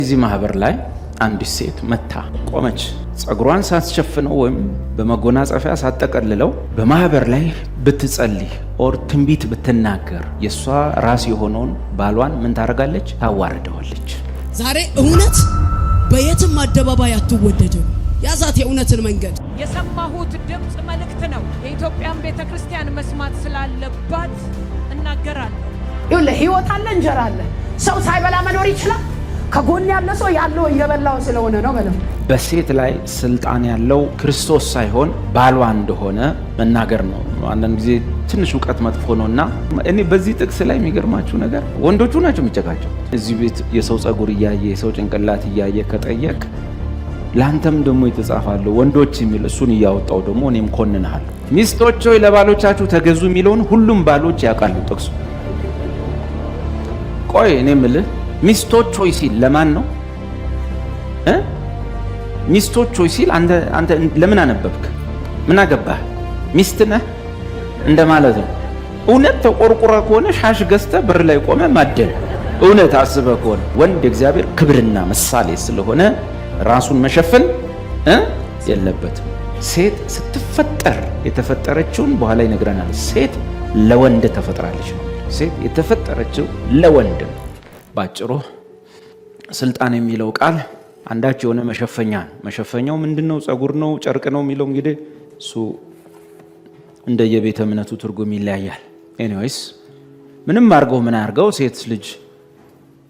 እዚህ ማህበር ላይ አንዲት ሴት መታ ቆመች። ጸጉሯን ሳትሸፍነው ወይም በመጎናጸፊያ ሳትጠቀልለው በማህበር ላይ ብትጸልይ ኦር ትንቢት ብትናገር የሷ ራስ የሆነውን ባሏን ምን ታረጋለች? ታዋርደዋለች። ዛሬ እውነት በየትም አደባባይ አትወደድም። ያዛት የእውነትን መንገድ። የሰማሁት ድምጽ መልእክት ነው። የኢትዮጵያን ቤተክርስቲያን መስማት ስላለባት እናገራለሁ። ይሁን ህይወት አለ፣ እንጀራ አለ። ሰው ሳይበላ መኖር ይችላል። ከጎን ያለ ሰው ያለው እየበላው ስለሆነ ነው ማለት ነው። በሴት ላይ ስልጣን ያለው ክርስቶስ ሳይሆን ባሏ እንደሆነ መናገር ነው። አንዳንድ ጊዜ ትንሽ ዕውቀት መጥፎ ነውና እኔ በዚህ ጥቅስ ላይ የሚገርማችሁ ነገር ወንዶቹ ናቸው የሚጨቃጨው። እዚህ ቤት የሰው ጸጉር እያየ የሰው ጭንቅላት እያየ ከጠየቅ ላንተም ደግሞ የተጻፋለ ወንዶች የሚል እሱን እያወጣው ደግሞ እኔም ኮንንሃለሁ። ሚስቶች ሆይ ለባሎቻችሁ ተገዙ የሚለውን ሁሉም ባሎች ያውቃሉ ጥቅሱ። ቆይ እኔ የምልህ ሚስቶች ሆይ ሲል ለማን ነው? ሚስቶች ሆይ ሲል አንተ ለምን አነበብክ? ምን አገባህ? ሚስት ነህ እንደማለት ነው። እውነት ተቆርቁረ ከሆነ ሻሽ ገዝተህ በር ላይ ቆመ ማደል። እውነት አስበህ ከሆነ ወንድ እግዚአብሔር ክብርና ምሳሌ ስለሆነ ራሱን መሸፈን የለበትም። ሴት ስትፈጠር የተፈጠረችውን በኋላ ይነግረናል። ሴት ለወንድ ተፈጥራለች ነው። ሴት የተፈጠረችው ለወንድ ነው። ባጭሩ ስልጣን የሚለው ቃል አንዳች የሆነ መሸፈኛ ነው። መሸፈኛው ምንድነው? ጸጉር ነው? ጨርቅ ነው? የሚለው እንግዲህ እሱ እንደየቤተ እምነቱ ትርጉም ይለያያል። ኤኒዌይስ ምንም አርገው ምን አርገው ሴት ልጅ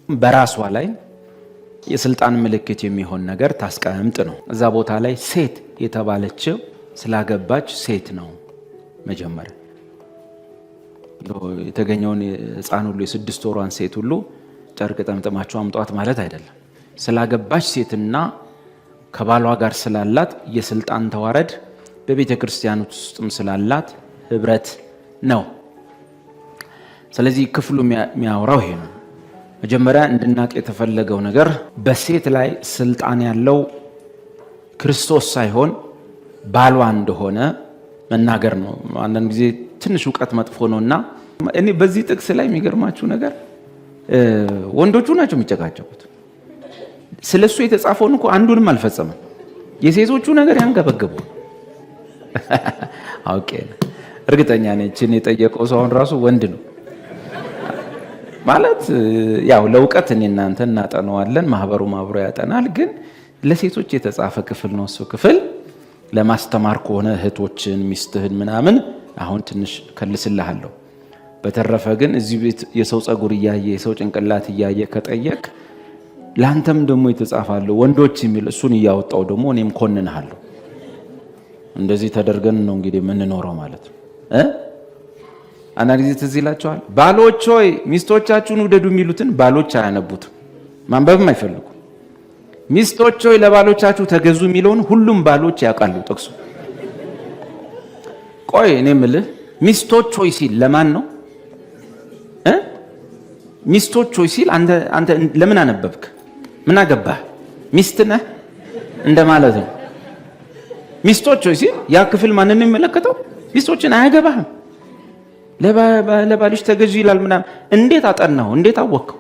በራሷ ላይ የስልጣን ምልክት የሚሆን ነገር ታስቀምጥ ነው። እዛ ቦታ ላይ ሴት የተባለችው ስላገባች ሴት ነው። መጀመሪያ የተገኘውን ሕፃን ሁሉ የ6 ወሯን ሴት ሁሉ ጨርቅ ጠምጥማቸው አምጧት ማለት አይደለም። ስላገባች ሴትና ከባሏ ጋር ስላላት የስልጣን ተዋረድ በቤተ ክርስቲያን ውስጥም ስላላት ህብረት ነው። ስለዚህ ክፍሉ የሚያወራው ይሄ ነው። መጀመሪያ እንድናቅ የተፈለገው ነገር በሴት ላይ ስልጣን ያለው ክርስቶስ ሳይሆን ባሏ እንደሆነ መናገር ነው። አንዳንድ ጊዜ ትንሽ ዕውቀት መጥፎ ነውና እኔ በዚህ ጥቅስ ላይ የሚገርማችሁ ነገር ወንዶቹ ናቸው የሚጨቃጨቁት። ስለሱ የተጻፈውን እኮ አንዱንም አልፈጸመም። የሴቶቹ ነገር ያንገበገቡ ኦኬ፣ እርግጠኛ ነኝ እቺን የጠየቀው ሰው ራሱ ወንድ ነው ማለት ያው ለዕውቀት እኔ እናንተ እናጠናዋለን፣ ማህበሩ ያጠናል። ግን ለሴቶች የተጻፈ ክፍል ነው። እሱ ክፍል ለማስተማር ከሆነ እህቶችን ሚስትህን ምናምን አሁን ትንሽ ከልስልሃለሁ። በተረፈ ግን እዚህ ቤት የሰው ጸጉር እያየ የሰው ጭንቅላት እያየ ከጠየቅ ላንተም ደግሞ የተጻፋለ ወንዶች የሚል እሱን እያወጣው ደግሞ እኔም ኮንንሃለሁ። እንደዚህ ተደርገን ነው እንግዲህ የምንኖረው ማለት ነው። አንዳንድ ጊዜ ትዝ ይላቸዋል። ባሎች ሆይ ሚስቶቻችሁን ውደዱ የሚሉትን ባሎች አያነቡትም፣ ማንበብም አይፈልጉ። ሚስቶች ሆይ ለባሎቻችሁ ተገዙ የሚለውን ሁሉም ባሎች ያውቃሉ ጥቅሱ። ቆይ እኔ የምልህ ሚስቶች ሆይ ሲል ለማን ነው? ሚስቶች ሆይ ሲል አንተ ለምን አነበብክ? ምን አገባህ? ሚስት ነህ እንደማለት ነው። ሚስቶች ሆይ ሲል ያ ክፍል ማንን ነው የሚመለከተው? ሚስቶችን አያገባህም። ለባልሽ ተገዢ ይላል ምናምን። እንዴት አጠናው? እንዴት አወቅከው?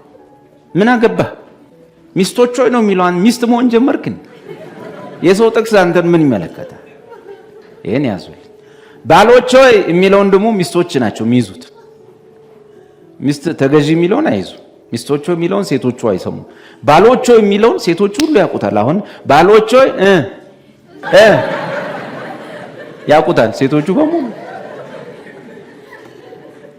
ምን አገባህ? ሚስቶች ሆይ ነው የሚለው ሚስት መሆን ጀመርክን? የሰው ጥቅስ አንተን ምን ይመለከታል? ይሄን ያዙልኝ። ባሎች ሆይ የሚለውን ደግሞ ሚስቶች ናቸው የሚይዙት። ሚስት ተገዢ የሚለውን አይዙ። ሚስቶች ሆይ የሚለውን ሴቶቹ አይሰሙ። ባሎች ሆይ የሚለውን ሴቶቹ ሁሉ ያውቁታል። አሁን ባሎች ሆይ ያውቁታል ሴቶቹ በሙሉ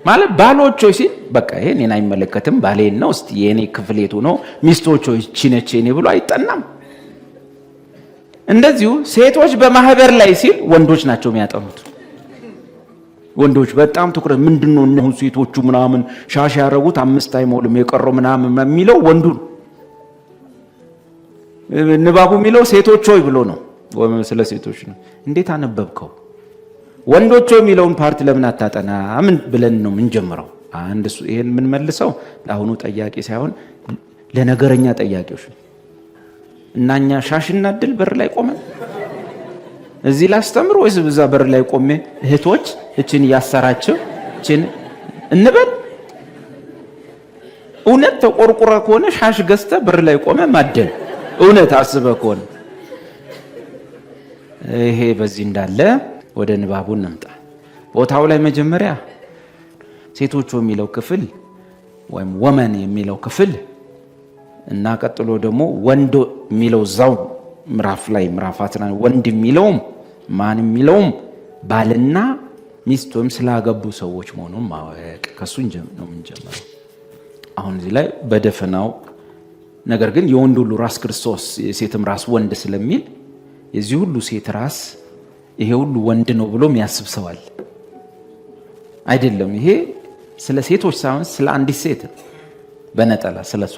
ማለት ባሎች ሆይ ሲል በቃ ይሄ እኔን አይመለከትም፣ ባሌን ነው። እስቲ የኔ ክፍሌቱ ነው። ሚስቶች ሆይ ቺነቼ እኔ ብሎ አይጠናም። እንደዚሁ ሴቶች በማህበር ላይ ሲል ወንዶች ናቸው የሚያጠኑት። ወንዶች በጣም ትኩረት ምንድነው እነሆ ሴቶቹ ምናምን ሻሽ ያረጉት 5 አይሞልም የቀረው ምናምን የሚለው ወንዱ ነው። ንባቡ የሚለው ሴቶች ሆይ ብሎ ነው ወይም ስለ ሴቶች ነው። እንዴት አነበብከው? ወንዶች ሆይ የሚለውን ፓርት ለምን አታጠና? ምን ብለን ነው ምን ጀምረው? አንድ እሱ ይሄን ምን መልሰው ለአሁኑ ጠያቂ ሳይሆን ለነገረኛ ጠያቂዎች እናኛ ሻሽና ድል በር ላይ ቆመን እዚህ ላስተምር ወይስ በዛ በር ላይ ቆሜ እህቶች እቺን ያሰራቸው እቺን እንበል? እውነት ተቆርቁረ ከሆነ ሻሽ ገዝተ በር ላይ ቆመ ማደል እውነት አስበ ከሆነ ይሄ በዚህ እንዳለ ወደ ንባቡ እንምጣ። ቦታው ላይ መጀመሪያ ሴቶቹ የሚለው ክፍል ወይም ወመን የሚለው ክፍል እና ቀጥሎ ደግሞ ወንዶ የሚለው ዛው ምዕራፍ ላይ ምዕራፋትና ወንድ የሚለውም ማን የሚለውም ባልና ሚስት ወይም ስላገቡ ሰዎች መሆኑን ማወቅ ከሱ ነው የምንጀምረው። አሁን እዚህ ላይ በደፈናው ነገር ግን የወንድ ሁሉ ራስ ክርስቶስ የሴትም ራስ ወንድ ስለሚል የዚህ ሁሉ ሴት ራስ ይሄ ሁሉ ወንድ ነው ብሎ የሚያስብ ሰው አለ። አይደለም። ይሄ ስለ ሴቶች ሳይሆን ስለ አንዲት ሴት በነጠላ ስለሷ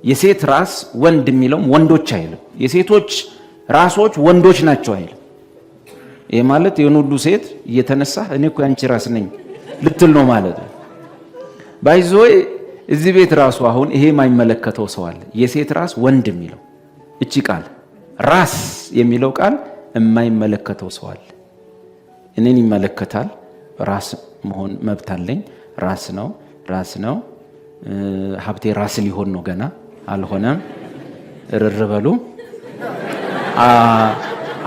የሴት ራስ ወንድ የሚለውም ወንዶች አይልም። የሴቶች ራሶች ወንዶች ናቸው አይልም። ይሄ ማለት የሆነ ሁሉ ሴት እየተነሳ እኔ እኮ ያንቺ ራስ ነኝ ልትል ነው ማለት ነው። ባይዞይ እዚህ ቤት ራሱ አሁን ይሄ የማይመለከተው ሰው አለ። የሴት ራስ ወንድ የሚለው እቺ ቃል ራስ የሚለው ቃል የማይመለከተው ሰው አለ። እኔን ይመለከታል። ራስ መሆን መብት አለኝ። ራስ ነው። ሀብቴ ራስ ሊሆን ነው ገና አልሆነም። እርርበሉ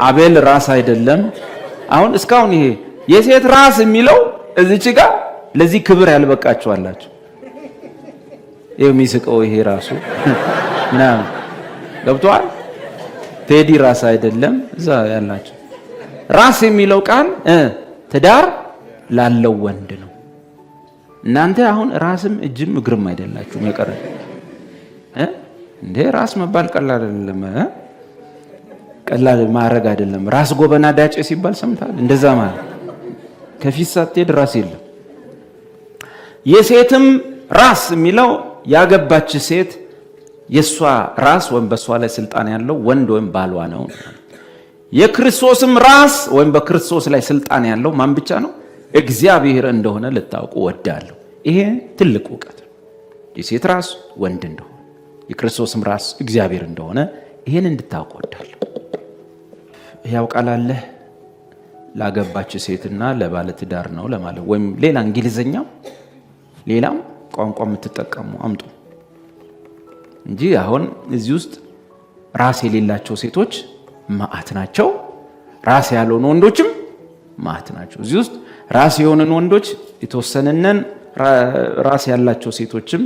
አቤል ራስ አይደለም። አሁን እስካሁን ይሄ የሴት ራስ የሚለው እዚች ጋር ለዚህ ክብር ያልበቃችኋላችሁ። የሚስቀው ይሄ ራሱ ምናምን ገብቷል። ቴዲ ራስ አይደለም እዛ ያላችሁ። ራስ የሚለው ቃል ትዳር ላለው ወንድ ነው። እናንተ አሁን ራስም እጅም እግርም አይደላችሁም የቀረ እንዴ ራስ መባል ቀላል አይደለም። ቀላል ማረግ አይደለም። ራስ ጎበና ዳጨ ሲባል ሰምታል። እንደዛ ማለት ከፊት ሳትሄድ ራስ የለም። የሴትም ራስ የሚለው ያገባች ሴት የሷ ራስ ወይም በሷ ላይ ስልጣን ያለው ወንድ ወይም ባሏ ነው። የክርስቶስም ራስ ወይም በክርስቶስ ላይ ስልጣን ያለው ማን ብቻ ነው? እግዚአብሔር እንደሆነ ልታውቁ ወዳለሁ። ይሄ ትልቅ ዕውቀት ነው። የሴት ራስ ወንድ እንደሆነ የክርስቶስም ራስ እግዚአብሔር እንደሆነ ይሄን እንድታውቁ ወዳለሁ። ያው ቃል አለ ላገባች ሴትና ለባለ ትዳር ነው ለማለት ወይም ሌላ እንግሊዘኛው ሌላም ቋንቋ የምትጠቀሙ አምጡ እንጂ አሁን እዚህ ውስጥ ራስ የሌላቸው ሴቶች ማአት ናቸው። ራስ ያልሆኑ ወንዶችም ማአት ናቸው። እዚህ ውስጥ ራስ የሆኑን ወንዶች የተወሰነነን፣ ራስ ያላቸው ሴቶችም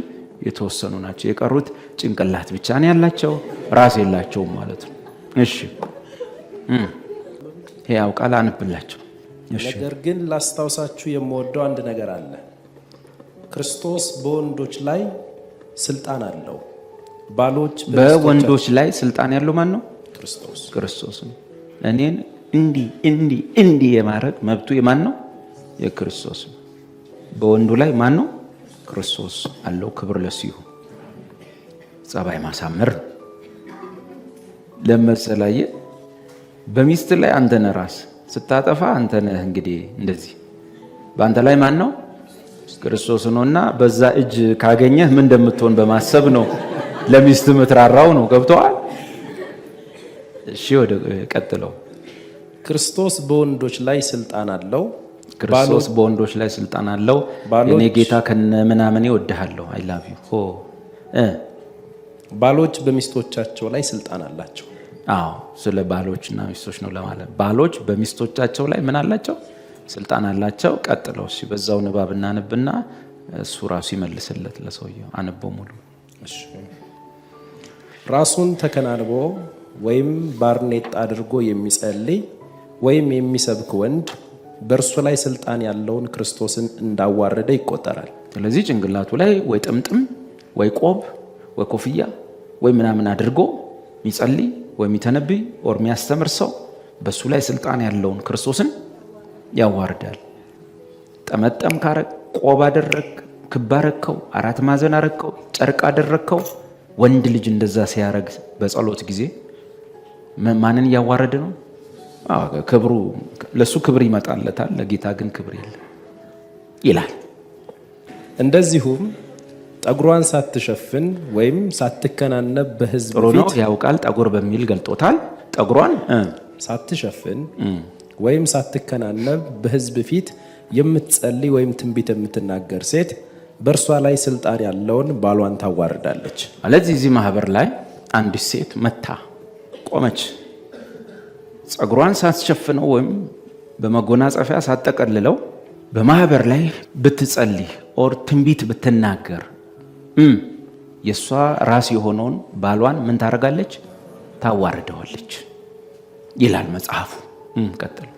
የተወሰኑ ናቸው። የቀሩት ጭንቅላት ብቻ ነው ያላቸው፣ ራስ የላቸውም ማለት ነው። እሺ ያው ቃል አንብላችሁ። ነገር ግን ላስታውሳችሁ የምወደው አንድ ነገር አለ። ክርስቶስ በወንዶች ላይ ስልጣን አለው። ባሎች በወንዶች ላይ ስልጣን ያለው ማን ነው? ክርስቶስ ነው። እኔን እንዲህ የማድረግ መብቱ የማን ነው? የክርስቶስ ነው። በወንዱ ላይ ማን ነው? ክርስቶስ አለው። ክብር ለሱ ይሁን። ጸባይ ማሳመር ለመሰላየ በሚስት ላይ አንተ ነህ ራስ፣ ስታጠፋ አንተ ነህ። እንግዲህ እንደዚህ በአንተ ላይ ማን ነው? ክርስቶስ ነውና በዛ እጅ ካገኘህ ምን እንደምትሆን በማሰብ ነው ለሚስት ምትራራው ነው። ገብቶሃል? እሺ ወደ ቀጥለው። ክርስቶስ በወንዶች ላይ ስልጣን አለው። ክርስቶስ በወንዶች ላይ ስልጣን አለው። እኔ ጌታ ከነምናምን እወድሃለሁ አይ ላቭ ዩ። ባሎች በሚስቶቻቸው ላይ ስልጣን አላቸው። አዎ ስለ ባሎችና ሚስቶች ነው ለማለት። ባሎች በሚስቶቻቸው ላይ ምን አላቸው? ስልጣን አላቸው። ቀጥለው እሺ በዛው ንባብ እናነብና እሱ ራሱ ይመልስለት ለሰውየው። አንበው ሙሉ። እሺ ራሱን ተከናንቦ ወይም ባርኔጣ አድርጎ የሚጸልይ ወይም የሚሰብክ ወንድ በእርሱ ላይ ስልጣን ያለውን ክርስቶስን እንዳዋረደ ይቆጠራል። ስለዚህ ጭንቅላቱ ላይ ወይ ጥምጥም ወይ ቆብ ወይ ኮፍያ ወይ ምናምን አድርጎ የሚጸልይ ወይ የሚተነብይ ኦር የሚያስተምር ሰው በሱ ላይ ስልጣን ያለውን ክርስቶስን ያዋርዳል። ጠመጠም ካረግ፣ ቆብ አደረግ፣ ክብ አረከው፣ አራት ማዕዘን አረከው፣ ጨርቅ አደረከው። ወንድ ልጅ እንደዛ ሲያረግ በጸሎት ጊዜ ማንን እያዋረደ ነው? ክብሩ ለሱ ክብር ይመጣለታል፣ ለጌታ ግን ክብር የለም ይላል። እንደዚሁም ጠጉሯን ሳትሸፍን ወይም ሳትከናነብ በሕዝብ ፊት ጥሩ ነው ያውቃል። ጠጉር በሚል ገልጦታል። ጠጉሯን ሳትሸፍን ወይም ሳትከናነብ በሕዝብ ፊት የምትጸልይ ወይም ትንቢት የምትናገር ሴት በእርሷ ላይ ስልጣን ያለውን ባሏን ታዋርዳለች። ስለዚህ እዚህ ማህበር ላይ አንዲት ሴት መታ ቆመች። ጸጉሯን ሳትሸፍነው ወይም በመጎናጸፊያ ሳትጠቀልለው በማህበር ላይ ብትጸልይ ኦር ትንቢት ብትናገር የሷ ራስ የሆነውን ባሏን ምን ታረጋለች? ታዋርደዋለች ይላል መጽሐፉ። ቀጥል።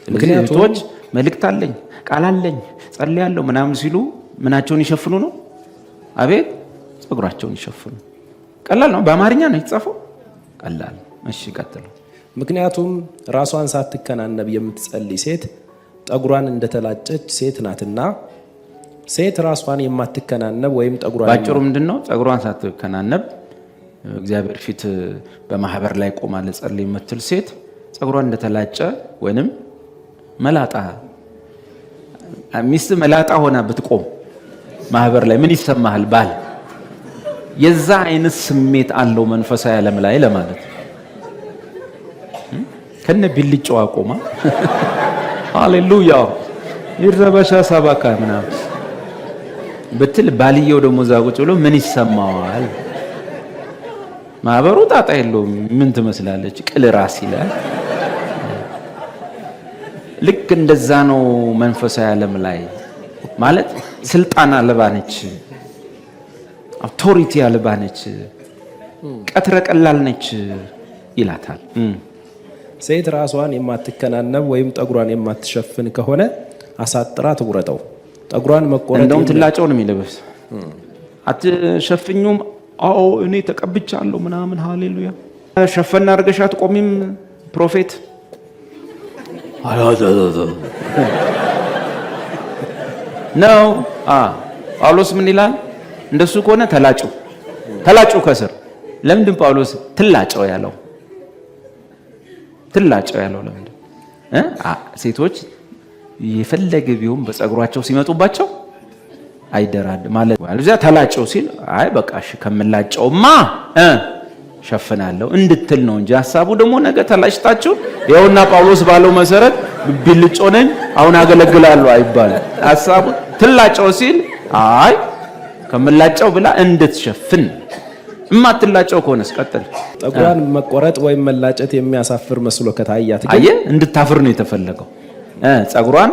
ምክንያቱም መልእክት አለኝ ቃል አለኝ ጸልያለሁ ምናምን ሲሉ ምናቸውን ይሸፍኑ ነው? አቤት ጸጉራቸውን ይሸፍኑ። ቀላል ነው። በአማርኛ ነው የተጻፈው። ቀላል። እሺ ቀጥል። ምክንያቱም ራሷን ሳትከናነብ የምትጸልይ ሴት ጠጉሯን እንደተላጨች ሴት ናትና፣ ሴት ራሷን የማትከናነብ ወይም ጠጉሯን ባጭሩ ምንድነው? ጠጉሯን ሳትከናነብ እግዚአብሔር ፊት በማህበር ላይ ቆማ ለጸልይ የምትል ሴት ጠጉሯን እንደተላጨ ወይንም መላጣ ሚስት መላጣ ሆና ብትቆም ማህበር ላይ ምን ይሰማሃል? ባል የዛ አይነት ስሜት አለው መንፈሳዊ ዓለም ላይ ለማለት ከነ ቢልጫው አቆማ ሃሌሉያ ይረበሻ ሰባካ ምናምን ብትል ባልየው ደግሞ ዛቁጭ ብሎ ምን ይሰማዋል? ማህበሩ ጣጣ የለውም። ምን ትመስላለች? ቅል ራስ ይላል። ልክ እንደዛ ነው መንፈሳዊ ዓለም ላይ ማለት ስልጣን አልባ ነች፣ አውቶሪቲ አልባ ነች፣ ቀትረ ቀላል ነች ይላታል። ሴት ራሷን የማትከናነብ ወይም ጠጉሯን የማትሸፍን ከሆነ አሳጥራ ትቁረጠው። ጠጉሯን መቆረጥ እንደውም ትላጨው ነው የሚለበስ። አትሸፍኙም? አዎ እኔ ተቀብቻለሁ ምናምን። ሃሌሉያ። ሸፈና አድርገሽ አትቆሚም? ፕሮፌት ነው። ጳውሎስ ምን ይላል? እንደሱ ከሆነ ተላጩ ከስር። ለምንድን ጳውሎስ ትላጨው ያለው? ትላጨው ያለው ለምንድን? ሴቶች የፈለገ ቢሆን በጸጉራቸው ሲመጡባቸው አይደራድ ማለት ነው። እዚያ ተላጨው ሲል አይ በቃ እሺ ከምላጨውማ ሸፍናለሁ እንድትል ነው እንጂ ሐሳቡ ደግሞ ነገ ተላጭታችሁ ይኸውና ጳውሎስ ባለው መሰረት ቢልጮ ነኝ አሁን አገለግላለሁ አይባልም። ሐሳቡ ትላጨው ሲል አይ ከምላጨው ብላ እንድትሸፍን። እማትላጨው ከሆነስ ቀጥል። ጠጉሯን መቆረጥ ወይም መላጨት የሚያሳፍር መስሎ ከታያት ግን አየ እንድታፍር ነው የተፈለገው። ጸጉሯን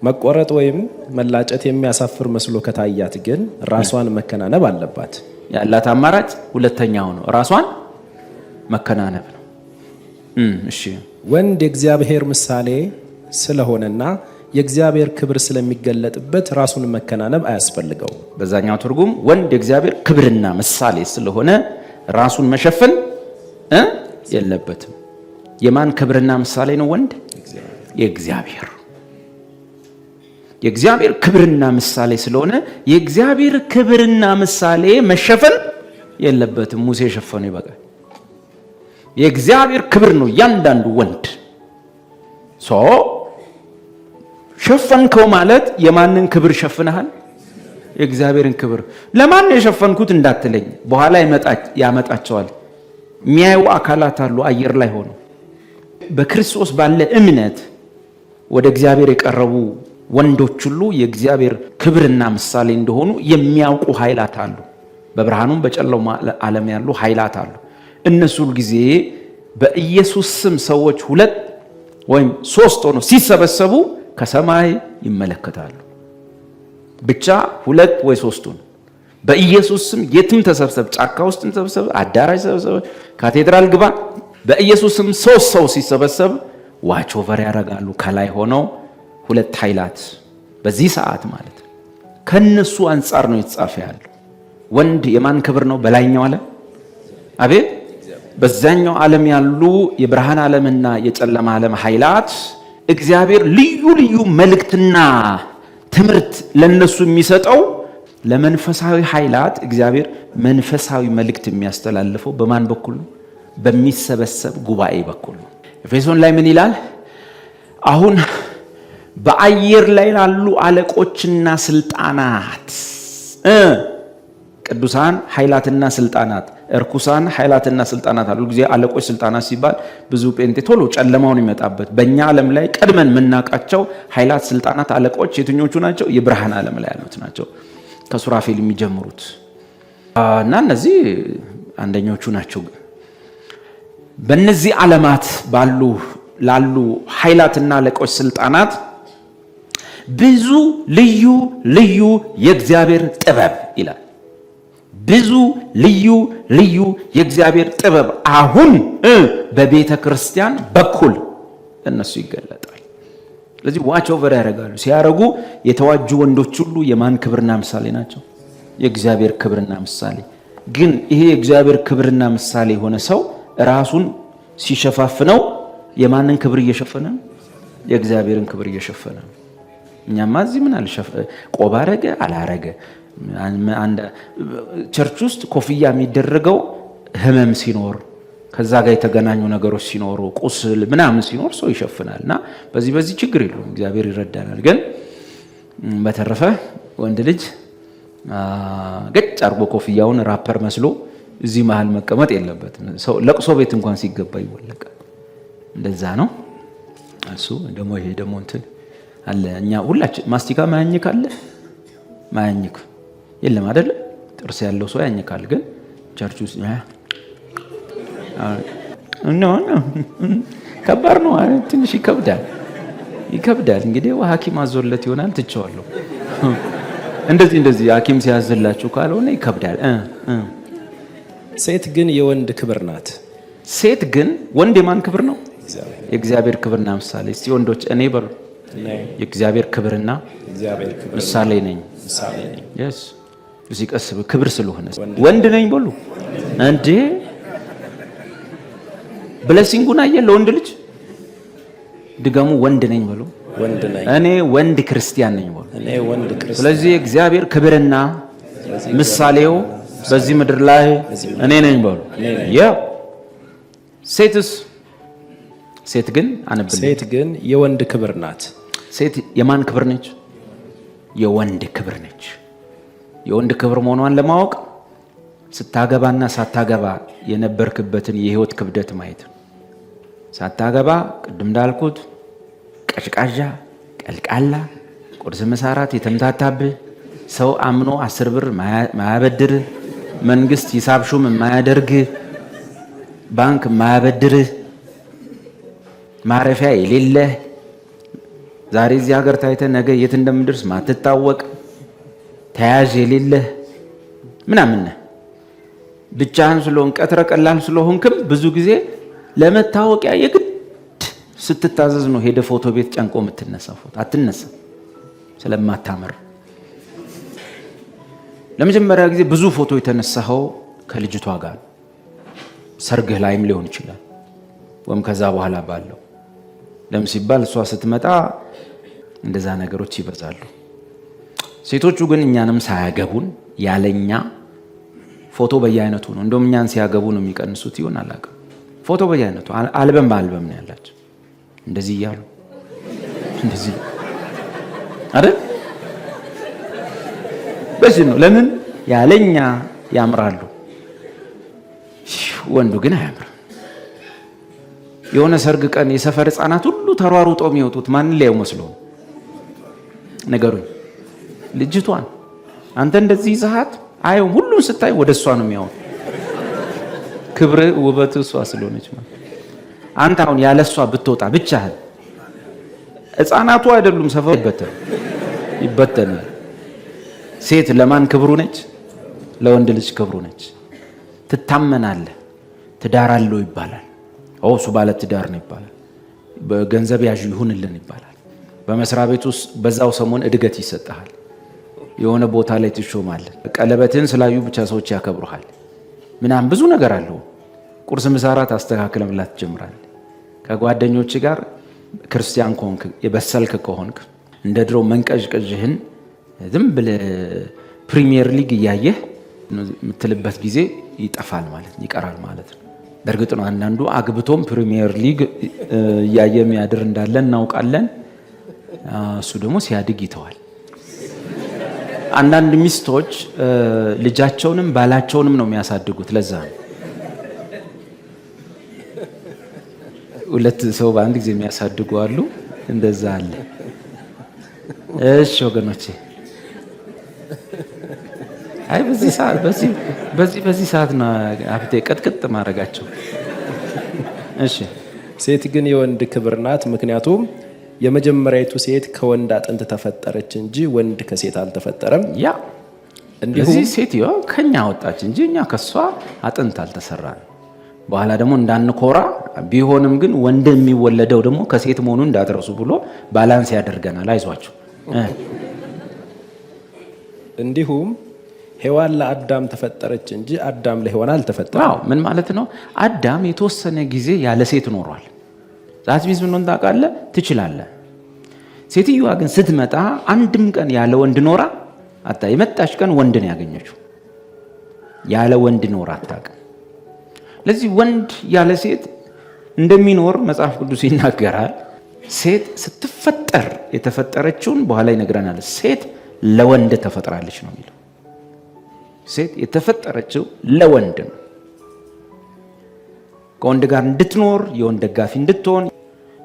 መቆረጥ ወይም መላጨት የሚያሳፍር መስሎ ከታያት ግን ራሷን መከናነብ አለባት። ያላት አማራጭ ሁለተኛው ነው፣ ራሷን መከናነብ ነው። እሺ ወንድ የእግዚአብሔር ምሳሌ ስለሆነና የእግዚአብሔር ክብር ስለሚገለጥበት ራሱን መከናነብ አያስፈልገው። በዛኛው ትርጉም ወንድ የእግዚአብሔር ክብርና ምሳሌ ስለሆነ ራሱን መሸፈን የለበትም። የማን ክብርና ምሳሌ ነው ወንድ? የእግዚአብሔር። የእግዚአብሔር ክብርና ምሳሌ ስለሆነ የእግዚአብሔር ክብርና ምሳሌ መሸፈን የለበትም። ሙሴ ሸፈነው ይበቃል። የእግዚአብሔር ክብር ነው ያንዳንዱ ወንድ። ሸፈንከው ማለት የማንን ክብር ሸፍነሃል? የእግዚአብሔርን ክብር። ለማን ነው የሸፈንኩት እንዳትለኝ፣ በኋላ ያመጣቸዋል። የሚያዩ አካላት አሉ አየር ላይ ሆነው በክርስቶስ ባለ እምነት ወደ እግዚአብሔር የቀረቡ ወንዶች ሁሉ የእግዚአብሔር ክብርና ምሳሌ እንደሆኑ የሚያውቁ ኃይላት አሉ። በብርሃኑም በጨለማ ዓለም ያሉ ኃይላት አሉ። እነሱ ጊዜ በኢየሱስ ስም ሰዎች 2 ወይም 3 ሆነው ሲሰበሰቡ ከሰማይ ይመለከታሉ። ብቻ 2 ወይ 3 ሆነው በኢየሱስ ስም የትም ተሰብሰብ፣ ጫካ ውስጥ ተሰብሰብ፣ አዳራሽ ተሰብሰብ፣ ካቴድራል ግባ፣ በኢየሱስ ስም 3 ሰው ሲሰበሰብ ዋች ኦቨር ያደርጋሉ። ከላይ ሆነው 2 ኃይላት በዚህ ሰዓት ማለት ከነሱ አንጻር ነው የተጻፈ ያለው። ወንድ የማን ክብር ነው? በላይኛው ዓለም አቤት፣ በዛኛው ዓለም ያሉ የብርሃን ዓለምና የጨለማ ዓለም ኃይላት እግዚአብሔር ልዩ ልዩ መልእክትና ትምህርት ለነሱ የሚሰጠው ለመንፈሳዊ ኃይላት እግዚአብሔር መንፈሳዊ መልእክት የሚያስተላልፈው በማን በኩል ነው? በሚሰበሰብ ጉባኤ በኩል ነው። ኤፌሶን ላይ ምን ይላል? አሁን በአየር ላይ ላሉ አለቆችና ስልጣናት ቅዱሳን ኃይላትና ስልጣናት፣ እርኩሳን ኃይላትና ስልጣናት አሉ። ጊዜ አለቆች ስልጣናት ሲባል ብዙ ጴንጤ ቶሎ ጨለማውን ይመጣበት። በእኛ ዓለም ላይ ቀድመን የምናውቃቸው ኃይላት፣ ስልጣናት፣ አለቆች የትኞቹ ናቸው? የብርሃን ዓለም ላይ ያሉት ናቸው፣ ከሱራፌል የሚጀምሩት እና እነዚህ አንደኞቹ ናቸው። በእነዚህ ዓለማት ላሉ ኃይላትና አለቆች ስልጣናት ብዙ ልዩ ልዩ የእግዚአብሔር ጥበብ ይላል። ብዙ ልዩ ልዩ የእግዚአብሔር ጥበብ አሁን በቤተ ክርስቲያን በኩል እነሱ ይገለጣል። ስለዚህ ዋች ኦቨር ያደርጋሉ። ሲያረጉ የተዋጁ ወንዶች ሁሉ የማን ክብርና ምሳሌ ናቸው? የእግዚአብሔር ክብርና ምሳሌ። ግን ይሄ የእግዚአብሔር ክብርና ምሳሌ የሆነ ሰው ራሱን ሲሸፋፍነው የማንን ክብር እየሸፈነ ነው? የእግዚአብሔርን ክብር እየሸፈነ ነው። እኛማ እዚህ ምን አልሸፈ ቆብ አረገ አላረገ። ቸርች ውስጥ ኮፍያ የሚደረገው ህመም ሲኖር፣ ከዛ ጋር የተገናኙ ነገሮች ሲኖሩ፣ ቁስል ምናምን ሲኖር ሰው ይሸፍናል። እና በዚህ ችግር የለውም፣ እግዚአብሔር ይረዳናል። ግን በተረፈ ወንድ ልጅ ገጭ አርጎ ኮፍያውን ራፐር መስሎ እዚህ መሃል መቀመጥ የለበትም። ሰው ለቅሶ ቤት እንኳን ሲገባ ይወለቃል። እንደዛ ነው። እሱ ይሄ ደግሞ እንትን አለ። እኛ ሁላችን ማስቲካ ማያኝክ አለ፣ ማያኝክ የለም አይደል? ጥርስ ያለው ሰው ያኝካል። ግን ቸርች ውስጥ ከባድ ነው። ትንሽ ይከብዳል። እንግዲህ ሐኪም አዞለት ይሆናል፣ ትቼዋለሁ። እንደዚህ ሐኪም ሲያዝላችሁ ካልሆነ ይከብዳል። ሴት ግን የወንድ ክብር ናት። ሴት ግን ወንድ የማን ክብር ነው? የእግዚአብሔር ክብርና ምሳሌ። እስቲ ወንዶች እኔ በሉ የእግዚአብሔር ክብርና ምሳሌ ነኝ። እዚህ ቀስ ክብር ስለሆነ ወንድ ነኝ በሉ እንዴ። ብለሲንጉን አየህ ለወንድ ልጅ ድገሙ። ወንድ ነኝ በሉ። እኔ ወንድ ክርስቲያን ነኝ በሉ። ስለዚህ የእግዚአብሔር ክብርና ምሳሌው በዚህ ምድር ላይ እኔ ነኝ በሉ። ሴት ግን አንብልኝ። ሴት ግን የወንድ ክብር ናት። ሴት የማን ክብር ነች? የወንድ ክብር ነች። የወንድ ክብር መሆኗን ለማወቅ ስታገባና ሳታገባ የነበርክበትን የህይወት ክብደት ማየት። ሳታገባ ቅድም እንዳልኩት ቀሽቃዣ፣ ቀልቃላ፣ ቁርስ መሳራት የተምታታብህ፣ ሰው አምኖ 10 ብር ማያበድር፣ መንግስት ሂሳብ ሹም የማያደርግ፣ ባንክ ማያበድር፣ ማረፊያ የሌለ፣ ዛሬ እዚህ ሀገር ታይተ ነገ የት እንደምደርስ ማትታወቅ፣ ተያዥ የሌለ ምናምን ብቻህን ስለሆን ቀትረ ቀላል ስለሆንክም ብዙ ጊዜ ለመታወቂያ የግድ ስትታዘዝ ነው ሄደ ፎቶ ቤት ጨንቆ የምትነሳ ፎቶ አትነሳ ስለማታምር። ለመጀመሪያ ጊዜ ብዙ ፎቶ የተነሳኸው ከልጅቷ ጋር ሰርግህ ላይም ሊሆን ይችላል፣ ወይም ከዛ በኋላ ባለው ለምን ሲባል እሷ ስትመጣ እንደዛ ነገሮች ይበዛሉ። ሴቶቹ ግን እኛንም ሳያገቡን ያለኛ ፎቶ በየአይነቱ ነው። እንደውም እኛን ሲያገቡ ነው የሚቀንሱት ይሆን አላውቅም። ፎቶ በየአይነቱ አልበም በአልበም ነው ያላቸው። እንደዚህ እያሉ እንደዚህ አይደል? በዚህ ነው። ለምን ያለኛ ያምራሉ፣ ወንዱ ግን አያምርም። የሆነ ሰርግ ቀን የሰፈር ህፃናት ሁሉ ተሯሩጦ የሚወጡት ማንን ሊያዩ መስሎ ነገሩኝ? ልጅቷን። አንተ እንደዚህ ይዘሃት አየው፣ ሁሉን ስታይ ወደ እሷ ነው የሚያወው። ክብር ውበት እሷ ስለሆነች ማለት። አንተ አሁን ያለ እሷ ብትወጣ ብቻህን፣ ህፃናቱ አይደሉም ሰፈር ይበተናል። ሴት ለማን ክብሩ ነች? ለወንድ ልጅ ክብሩ ነች። ትታመናለህ። ትዳር አለው ይባላል። እሱ ባለ ትዳር ነው ይባላል። በገንዘብ ያዥ ይሁንልን ይባላል። በመስሪያ ቤት ውስጥ በዛው ሰሞን እድገት ይሰጣል። የሆነ ቦታ ላይ ትሾማለህ። ቀለበትን ስላዩ ብቻ ሰዎች ያከብሩሃል ምናምን ብዙ ነገር አለው። ቁርስ ምሳራት አስተካክለ ብላት ትጀምራለህ። ከጓደኞች ጋር ክርስቲያን ከሆንክ የበሰልክ ከሆንክ እንደ ድሮ መንቀዥቀዥህን ዝም ብለህ ፕሪሚየር ሊግ እያየህ የምትልበት ጊዜ ይጠፋል ማለት ይቀራል ማለት ነው። በእርግጥ ነው አንዳንዱ አግብቶም ፕሪሚየር ሊግ እያየ የሚያድር እንዳለ እናውቃለን። እሱ ደግሞ ሲያድግ ይተዋል። አንዳንድ ሚስቶች ልጃቸውንም ባላቸውንም ነው የሚያሳድጉት። ለዛ ሁለት ሰው በአንድ ጊዜ የሚያሳድጉ አሉ። እንደዛ አለ። እሺ ወገኖቼ፣ አይ በዚህ ሰዓት ነው ሀብቴ ቅጥቅጥ ማድረጋቸው። እሺ ሴት ግን የወንድ ክብር ናት። ምክንያቱም የመጀመሪያይቱ ሴት ከወንድ አጥንት ተፈጠረች እንጂ ወንድ ከሴት አልተፈጠረም። ያ እንዲሁም ሴትዮ ከኛ ወጣች እንጂ እኛ ከሷ አጥንት አልተሰራን። በኋላ ደግሞ እንዳንኮራ ቢሆንም ግን ወንድ የሚወለደው ደግሞ ከሴት መሆኑን እንዳትረሱ ብሎ ባላንስ ያደርገናል። አይዟችሁ። እንዲሁም ሔዋን ለአዳም ተፈጠረች እንጂ አዳም ለሔዋን አልተፈጠረም። አዎ ምን ማለት ነው? አዳም የተወሰነ ጊዜ ያለ ሴት ኖሯል። ዛት ቢዝ ምን ታውቃለህ? ትችላለህ። ሴትዮዋ ግን ስትመጣ አንድም ቀን ያለ ወንድ ኖራ አታ የመጣች ቀን ወንድ ነው ያገኘችው። ያለ ወንድ ኖራ አታውቅም። ለዚህ ወንድ ያለ ሴት እንደሚኖር መጽሐፍ ቅዱስ ይናገራል። ሴት ስትፈጠር የተፈጠረችውን በኋላ ይነግረናል። ሴት ለወንድ ተፈጥራለች ነው የሚለው። ሴት የተፈጠረችው ለወንድ ነው፣ ከወንድ ጋር እንድትኖር የወንድ ደጋፊ እንድትሆን።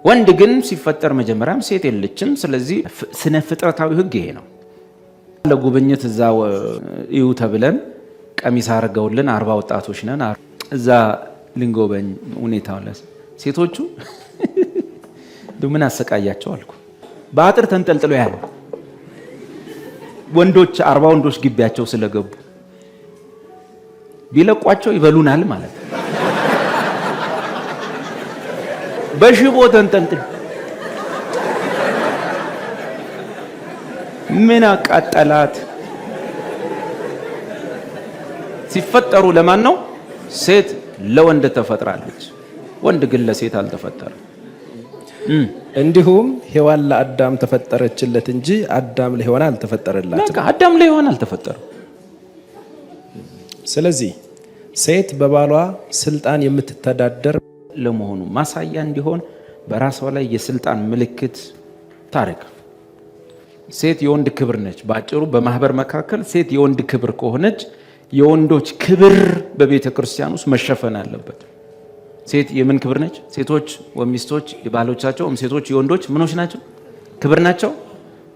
ወንድ ግን ሲፈጠር መጀመሪያም ሴት የለችም። ስለዚህ ስነ ፍጥረታዊ ሕግ ይሄ ነው። ለጉብኝት እዛ እዩ ተብለን ቀሚስ አድርገውልን 40 ወጣቶች ነን እዛ ልንጎበኝ ሁኔታውን ሴቶቹ ምን አሰቃያቸው አልኩ። በአጥር ተንጠልጥሎ ያለ ወንዶች 40 ወንዶች ግቢያቸው ስለገቡ ቢለቋቸው ይበሉናል ማለት ነው። በሽቦ ተንጠልጥሎ ምን አቃጠላት። ሲፈጠሩ ለማን ነው? ሴት ለወንድ ተፈጥራለች፣ ወንድ ግን ለሴት አልተፈጠረም። እንዲሁም ሔዋን ለአዳም ተፈጠረችለት እንጂ አዳም ለሔዋን አልተፈጠረላትም። አዳም ለሔዋን አልተፈጠረም። ስለዚህ ሴት በባሏ ስልጣን የምትተዳደር ለመሆኑ ማሳያ እንዲሆን በራሷ ላይ የስልጣን ምልክት ታሪክ። ሴት የወንድ ክብር ነች። ባጭሩ በማህበር መካከል ሴት የወንድ ክብር ከሆነች የወንዶች ክብር በቤተ ክርስቲያን ውስጥ መሸፈን አለበት። ሴት የምን ክብር ነች? ሴቶች ወሚስቶች የባሎቻቸው ሴቶች የወንዶች ምኖች ናቸው? ክብር ናቸው።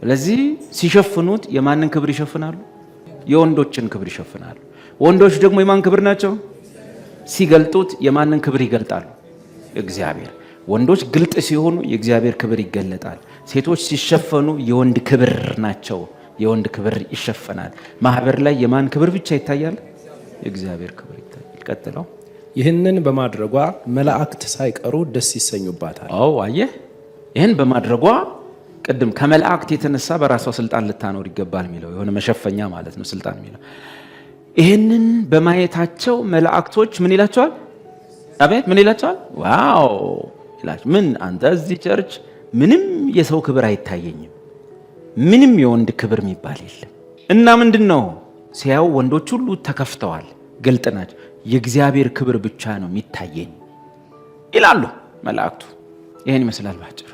ስለዚህ ሲሸፍኑት የማንን ክብር ይሸፍናሉ? የወንዶችን ክብር ይሸፍናሉ። ወንዶች ደግሞ የማን ክብር ናቸው? ሲገልጡት የማንን ክብር ይገልጣሉ? እግዚአብሔር። ወንዶች ግልጥ ሲሆኑ የእግዚአብሔር ክብር ይገለጣል። ሴቶች ሲሸፈኑ የወንድ ክብር ናቸው፣ የወንድ ክብር ይሸፈናል። ማህበር ላይ የማን ክብር ብቻ ይታያል? የእግዚአብሔር ክብር ይታያል። ቀጥለው ይህንን በማድረጓ መላእክት ሳይቀሩ ደስ ይሰኙባታል። አየህ፣ ይህን በማድረጓ ቅድም ከመላእክት የተነሳ በራሷ ስልጣን ልታኖር ይገባል የሚለው የሆነ መሸፈኛ ማለት ነው። ስልጣን የሚለው ይህንን በማየታቸው መላእክቶች ምን ይላቸዋል? አቤት ምን ይላቸዋል? ዋው ይላቸው። ምን አንተ እዚህ ቸርች ምንም የሰው ክብር አይታየኝም፣ ምንም የወንድ ክብር የሚባል የለም እና ምንድን ነው ሲያዩ ወንዶች ሁሉ ተከፍተዋል፣ ግልጥ ናቸው፣ የእግዚአብሔር ክብር ብቻ ነው የሚታየኝ ይላሉ መላእክቱ። ይህን ይመስላል ባጭሩ።